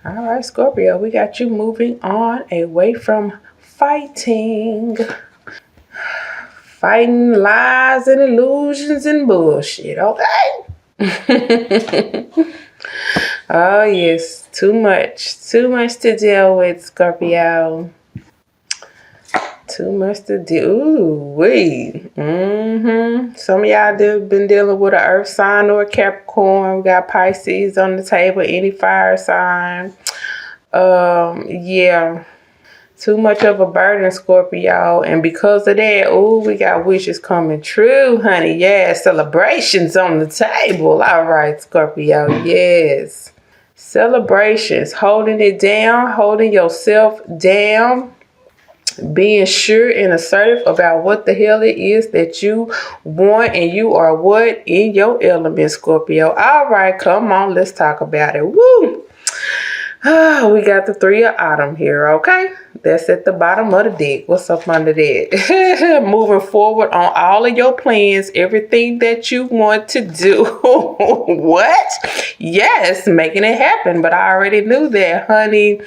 All right, Scorpio, we got you moving on away from fighting. Fighting lies and illusions and bullshit, okay? Oh, yes. Too much. Too much to deal with, Scorpio. Too much to do. Ooh, wait. Some of y'all been dealing with an earth sign or a Capricorn. We got Pisces on the table. Any fire sign. Yeah. Too much of a burden, Scorpio. And because of that, ooh, we got wishes coming true, honey. Yeah, celebrations on the table. All right, Scorpio. Yes. Celebrations. Holding it down. Holding yourself down. Being sure and assertive about what the hell it is that you want, and you are what? In your element, Scorpio. All right, come on, let's talk about it. Woo! We got the Three of Autumn here, okay? That's at the bottom of the deck. What's up under that? Moving forward on all of your plans, everything that you want to do. What? Yes, making it happen. But I already knew that, honey.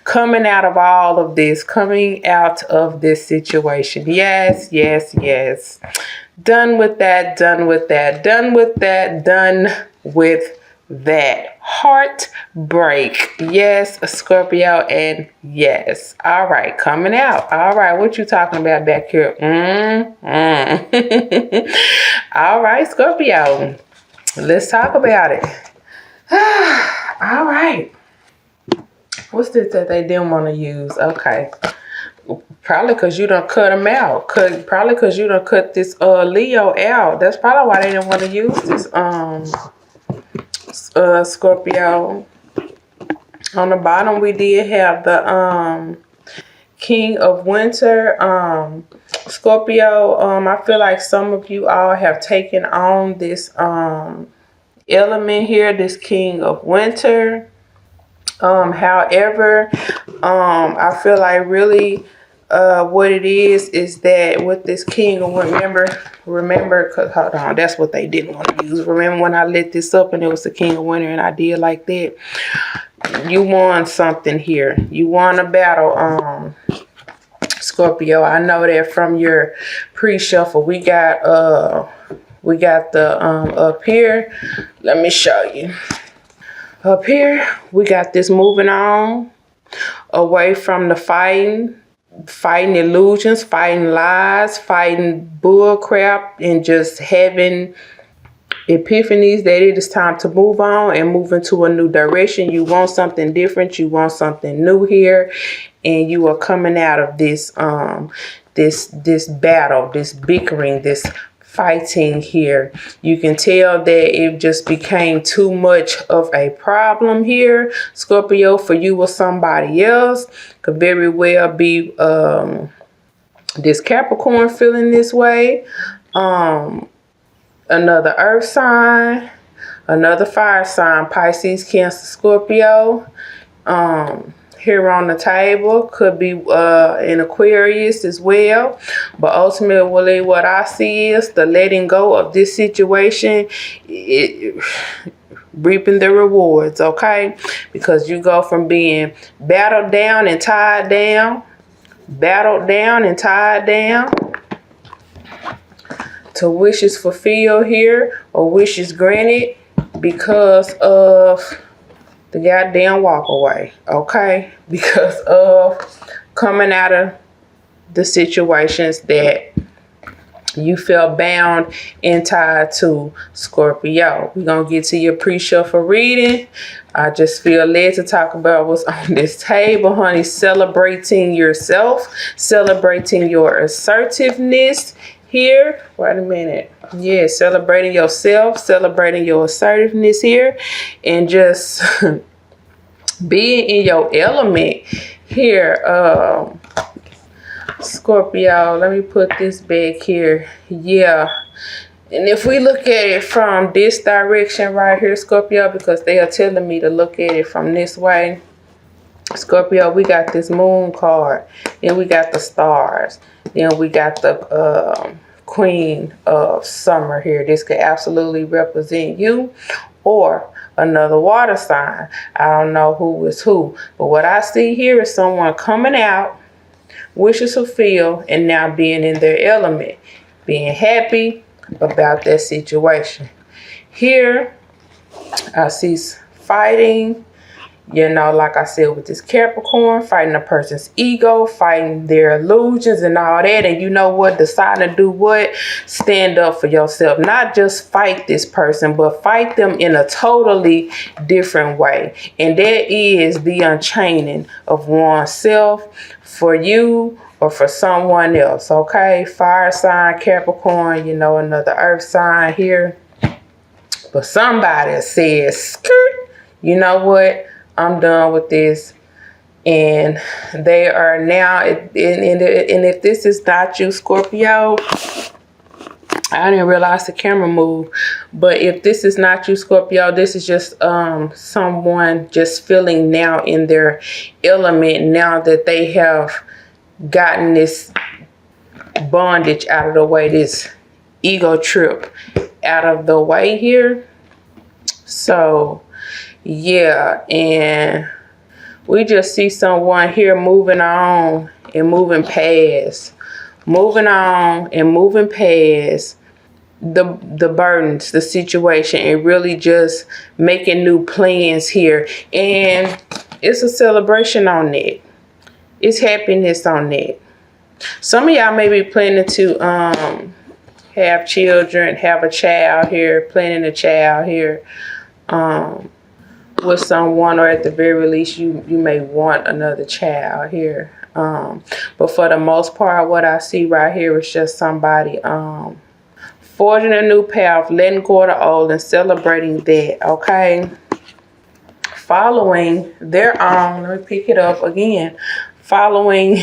Coming out of all of this, coming out of this situation. Yes, yes, yes. Done with that, done with that, done with that, done with that. Heartbreak. Yes, Scorpio, and yes. All right, coming out. All right, what you talking about back here? All right, Scorpio. Let's talk about it. All right. What's this that they didn't want to use? Okay. Probably because you done cut them out. Probably because you done cut this Leo out. That's probably why they didn't want to use this Scorpio. On the bottom we did have the King of Winter. Scorpio, I feel like some of you all have taken on this element here, this King of Winter. However, I feel like really what it is that with this King of remember, cause hold on, that's what they didn't want to use. Remember when I lit this up and it was the King of Winter and I did like that? You won something here. You won a battle, Scorpio. I know that from your pre-shuffle. We got the up here. Let me show you. Up here, we got this moving on away from the fighting illusions, fighting lies, fighting bull crap, and just having epiphanies that it is time to move on and move into a new direction. You want something different. You want something new here, and you are coming out of this this battle, this bickering, this fighting here. You can tell that it just became too much of a problem here, Scorpio, for you or somebody else. Could very well be this Capricorn feeling this way, another earth sign, another fire sign, Pisces, Cancer, Scorpio. Here on the table could be an Aquarius as well, but ultimately what I see is the letting go of this situation, reaping the rewards, okay? Because you go from being battled down and tied down, to wishes fulfilled here, or wishes granted because of the goddamn walk away, okay? Because of coming out of the situations that you felt bound and tied to, Scorpio. We're going to get to your pre-shuffle reading. I just feel led to talk about what's on this table, honey. Celebrating yourself, celebrating your assertiveness here. Wait a minute. Yeah, celebrating yourself, celebrating your assertiveness here, and just being in your element here, Scorpio. Let me put this back here. Yeah. And if we look at it from this direction right here, Scorpio, because they are telling me to look at it from this way, Scorpio, we got this moon card. Then we got the stars. Then we got the Queen of Summer here. This could absolutely represent you or another water sign. I don't know who is who, but what I see here is someone coming out, wishes fulfilled, and now being in their element, being happy about that situation. Here, I see fighting, you know, like I said, with this Capricorn, fighting a person's ego, fighting their illusions and all that. And you know what? Deciding to do what? Stand up for yourself. Not just fight this person, but fight them in a totally different way. And that is the unchaining of oneself for you or for someone else. Okay? Fire sign, Capricorn, you know, another earth sign here. But somebody says, skirt, you know what? I'm done with this. And they are now, and if this is not you, Scorpio, I didn't realize the camera moved. But if this is not you, Scorpio, this is just someone just feeling now in their element, now that they have gotten this bondage out of the way, this ego trip out of the way here. So yeah, and we just see someone here moving on and moving past, moving on and moving past the burdens, the situation, and really just making new plans here. And it's a celebration on that. It's happiness on that. Some of y'all may be planning to have children, have a child here, planning a child here. With someone, or at the very least you may want another child here, but for the most part, what I see right here is just somebody forging a new path, letting go of the old and celebrating that. Okay, following their own, let me pick it up again, following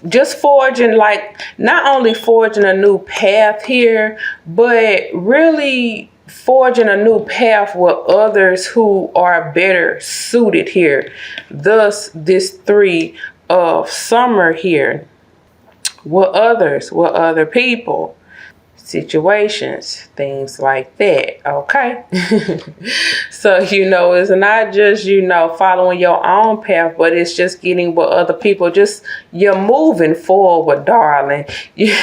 just forging, like not only forging a new path here, but really forging a new path with others who are better suited here. Thus, this 3 of summer here. With others, with other people, situations, things like that. Okay. So, you know, it's not just, you know, following your own path, but it's just getting with other people. Just, you're moving forward, darling. You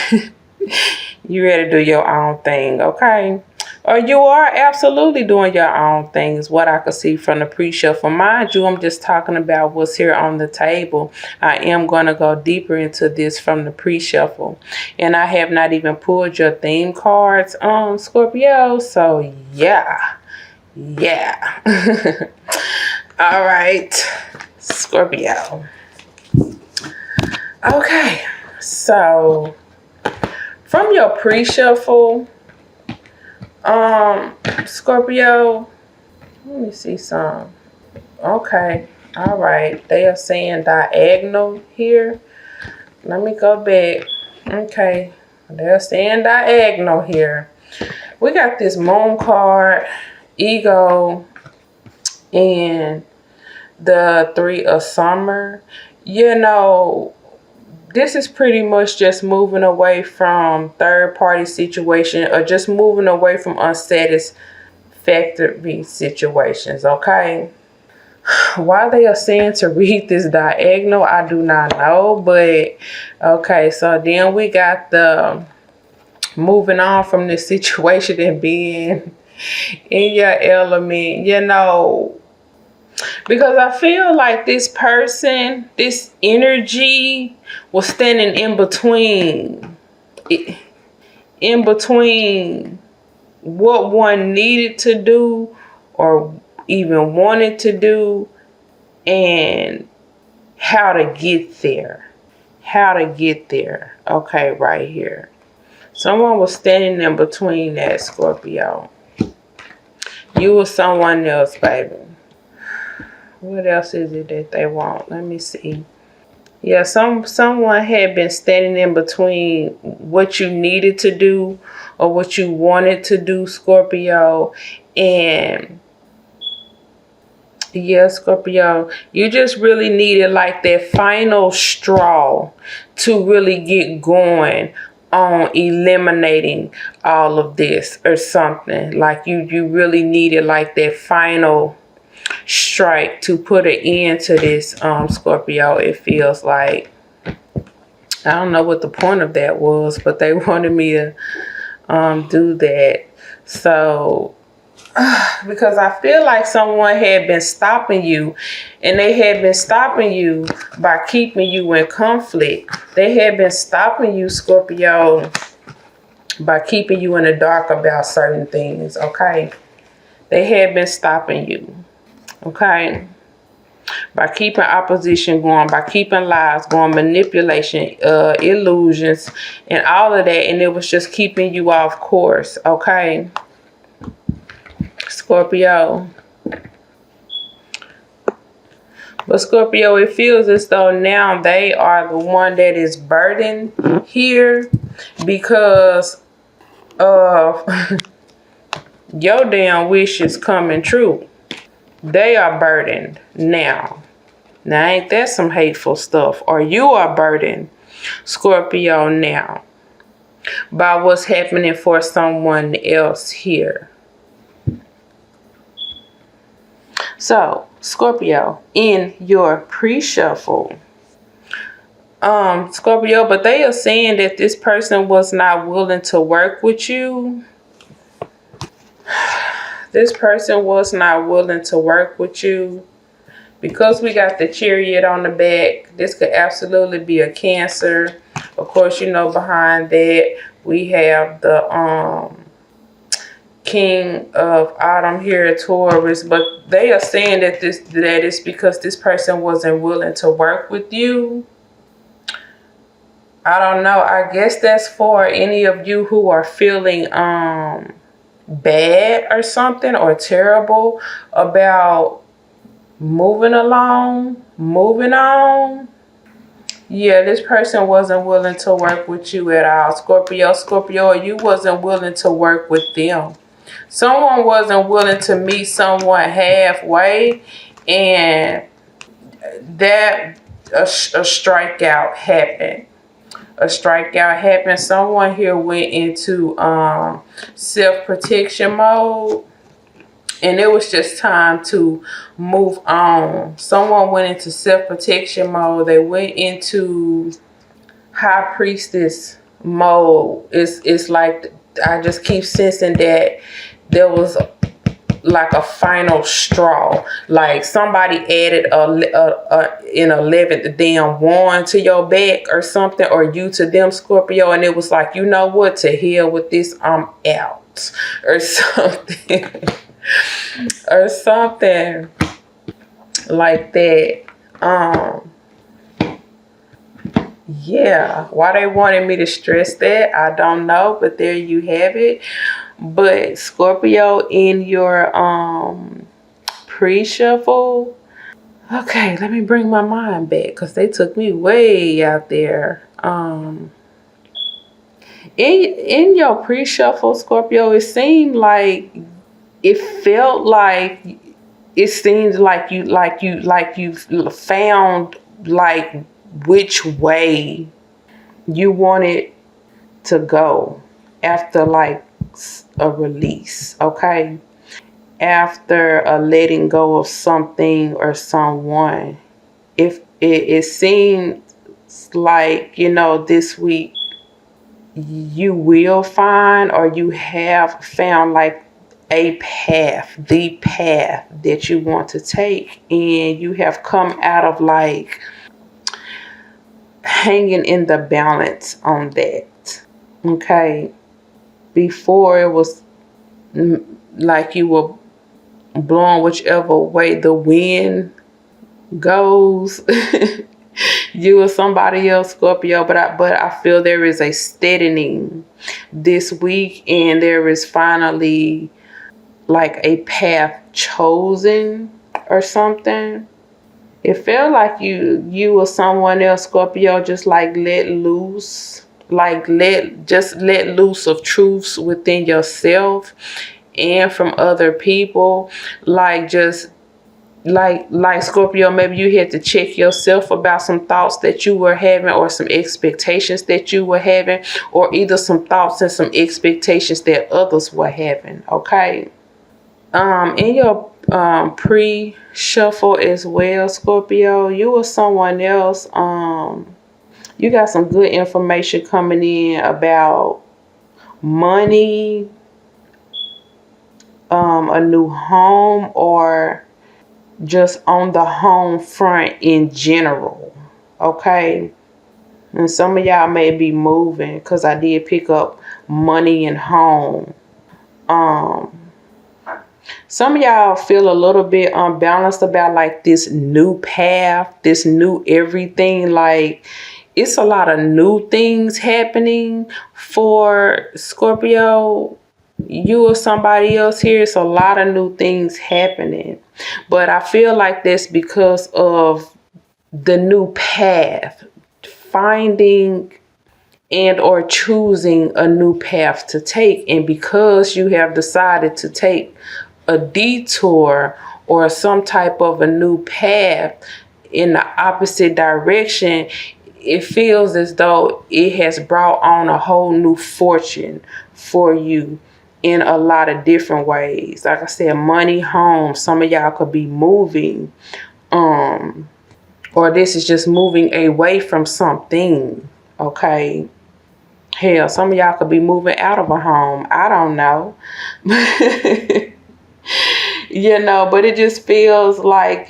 ready to do your own thing. Okay. Or you are absolutely doing your own things, what I could see from the pre-shuffle. Mind you, I'm just talking about what's here on the table. I am going to go deeper into this from the pre-shuffle. And I have not even pulled your theme cards on Scorpio. So, yeah. Yeah. All right. Scorpio. Okay. So, from your pre-shuffle, Scorpio, let me see some. Okay, all right. They are saying diagonal here. Let me go back. Okay, they're saying diagonal here. We got this moon card, ego, and the 3 of summer. You know, this is pretty much just moving away from third-party situation, or just moving away from unsatisfactory situations, okay? Why they are saying to read this diagonal, I do not know, but okay, so then we got the moving on from this situation and being in your element, you know, because I feel like this person, this energy was standing in between what one needed to do or even wanted to do and how to get there. Okay, right here. Someone was standing in between that, Scorpio. You or someone else, baby. What else is it that they want? Let me see. Yeah, someone had been standing in between what you needed to do or what you wanted to do, Scorpio. And yeah, Scorpio, you just really needed like that final straw to really get going on eliminating all of this or something. Like you really needed like that final strike to put an end to this, Scorpio. It feels like, I don't know what the point of that was, but they wanted me to do that. So because I feel like someone had been stopping you, and they had been stopping you by keeping you in conflict. They had been stopping you, Scorpio, by keeping you in the dark about certain things, okay? They had been stopping you, okay? By keeping opposition going, by keeping lies going, manipulation, illusions, and all of that, and it was just keeping you off course, okay? Scorpio. But Scorpio, it feels as though now they are the one that is burdened here because of your damn wishes coming true. They are burdened now. Now, ain't that some hateful stuff? Or you are burdened, Scorpio, now by what's happening for someone else here. So, Scorpio, in your pre-shuffle, Scorpio, but they are saying that this person was not willing to work with you. This person was not willing to work with you. Because we got the Chariot on the back, this could absolutely be a Cancer. Of course, you know, behind that, we have the King of Autumn here, Taurus. But they are saying that it's because this person wasn't willing to work with you. I don't know. I guess that's for any of you who are feeling bad or something, or terrible about moving along, moving on. Yeah, this person wasn't willing to work with you at all, Scorpio. Scorpio, or you wasn't willing to work with them. Someone wasn't willing to meet someone halfway, and that a strikeout happened. A strikeout happened. Someone here went into self-protection mode, and it was just time to move on. Someone went into self-protection mode. They went into High Priestess mode. It's like I just keep sensing that there was like a final straw. Like somebody added an 11th damn wand to your back or something, or you to them, Scorpio, and it was like, you know what, to hell with this, I'm out, or something. Or something like that. Yeah, why they wanted me to stress that, I don't know, but there you have it. But Scorpio, in your pre-shuffle, okay, let me bring my mind back because they took me way out there. In your pre-shuffle, Scorpio, it seemed like, it felt like, it seemed like you found like which way you wanted to go after like a release, okay? After a letting go of something or someone. If it seems like, you know, this week you will find, or you have found like a path, the path that you want to take, and you have come out of like hanging in the balance on that, okay? Before it was like you were blowing whichever way the wind goes. You or somebody else, Scorpio, but I feel there is a steadying this week, and there is finally like a path chosen or something. It felt like you or someone else, Scorpio, just like let loose, like let loose of truths within yourself and from other people, like just like Scorpio, maybe you had to check yourself about some thoughts that you were having, or some expectations that you were having, or either some thoughts and some expectations that others were having. Okay. In your pre-shuffle as well, Scorpio, you or someone else, you got some good information coming in about money, a new home, or just on the home front in general. Okay. And some of y'all may be moving, because I did pick up money and home. Some of y'all feel a little bit unbalanced about like this new path, this new everything. Like, it's a lot of new things happening for Scorpio. You or somebody else here, it's a lot of new things happening. But I feel like that's because of the new path, finding and or choosing a new path to take. And because you have decided to take a detour or some type of a new path in the opposite direction, it feels as though it has brought on a whole new fortune for you in a lot of different ways. Like I said, money, home. Some of y'all could be moving, or this is just moving away from something. Okay. Hell, some of y'all could be moving out of a home. I don't know. But it just feels like,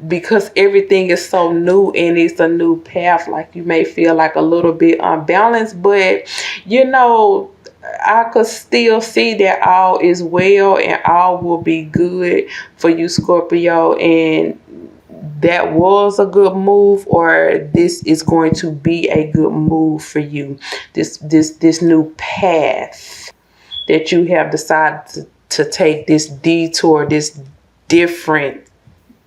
because everything is so new and it's a new path, like you may feel like a little bit unbalanced, but I could still see that all is well and all will be good for you, Scorpio. And that was a good move, or this is going to be a good move for you. This new path that you have decided to take, this detour, this different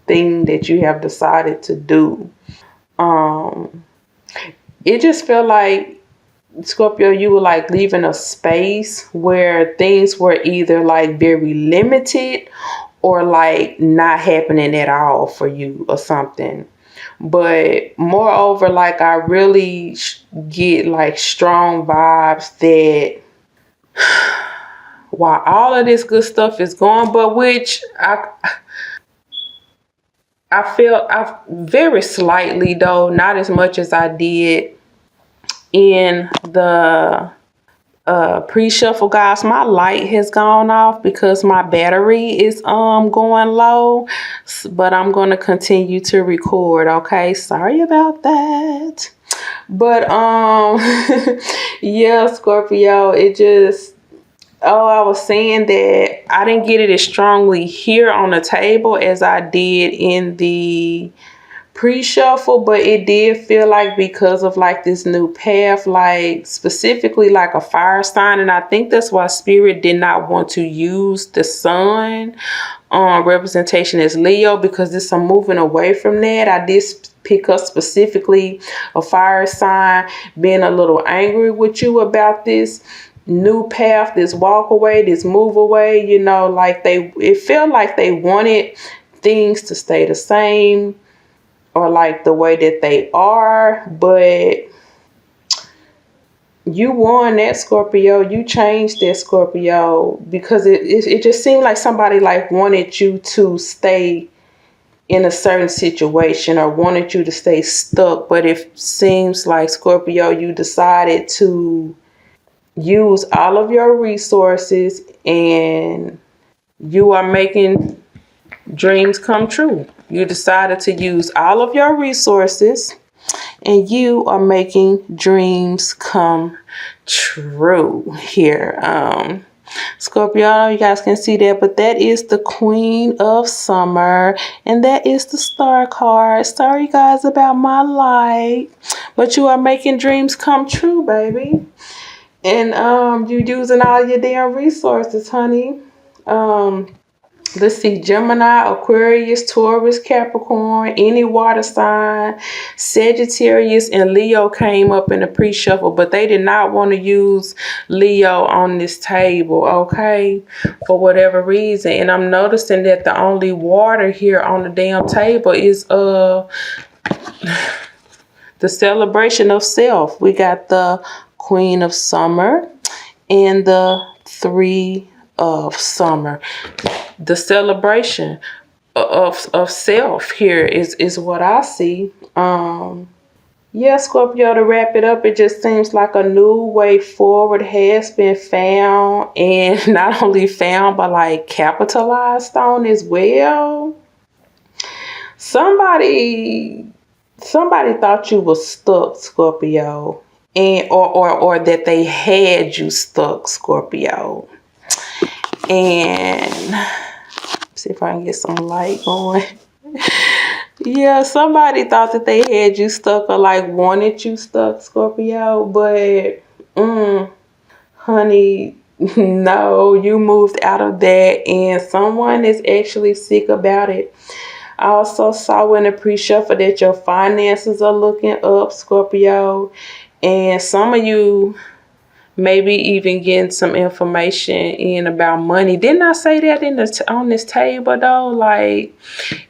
thing that you have decided to do. It just felt like, Scorpio, you were like leaving a space where things were either like very limited or like not happening at all for you or something. But moreover, like I really get like strong vibes that while all of this good stuff is going, but which I felt very slightly, though, not as much as I did in the pre-shuffle, guys. My light has gone off because my battery is going low, but I'm going to continue to record. Okay, sorry about that. But yeah, Scorpio, it just, I was saying that I didn't get it as strongly here on the table as I did in the pre-shuffle, but it did feel like, because of like this new path, like specifically like a fire sign. And I think that's why Spirit did not want to use the sun representation as Leo, because there's some moving away from that. I did pick up specifically a fire sign being a little angry with you about this new path, this walk away, this move away. Like it felt like they wanted things to stay the same, or like the way that they are, but you won that, Scorpio. You changed that, Scorpio, because it just seemed like somebody like wanted you to stay in a certain situation or wanted you to stay stuck. But it seems like, Scorpio, you decided to use all of your resources and you are making dreams come true. You decided to use all of your resources and you are making dreams come true here. Scorpio, you guys can see that, but that is the Queen of Summer, and that is the Star card. Sorry, guys, about my light, but you are making dreams come true, baby. And you using all your damn resources, honey. Let's see, Gemini, Aquarius, Taurus, Capricorn, any water sign, Sagittarius, and Leo came up in the pre-shuffle, but they did not want to use Leo on this table, okay, for whatever reason. And I'm noticing that the only water here on the damn table is the celebration of self. We got the Queen of Summer and the Three of Summer. The celebration of self here is what I see. Yeah, Scorpio, to wrap it up, it just seems like a new way forward has been found, and not only found but like capitalized on as well. Somebody thought you were stuck, Scorpio, and or that they had you stuck, Scorpio. And see if I can get some light going. Yeah, somebody thought that they had you stuck or like wanted you stuck, Scorpio, but honey, no, you moved out of that, and someone is actually sick about it. I also saw in the pre-shuffle that your finances are looking up, Scorpio, and some of you maybe even getting some information in about money. Didn't I say that on this table though? Like,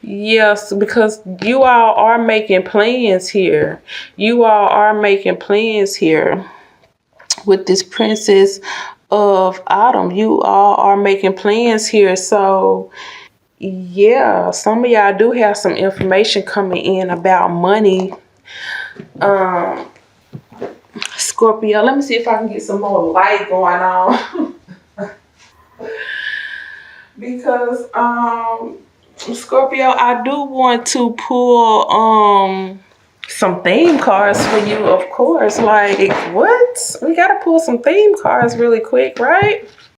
yes, because you all are making plans here. You all are making plans here with this Princess of Autumn. You all are making plans here. So yeah, some of y'all do have some information coming in about money. Scorpio, let me see if I can get some more light going on. Because Scorpio, I do want to pull some theme cards for you, of course. Like, what? We gotta pull some theme cards really quick, right?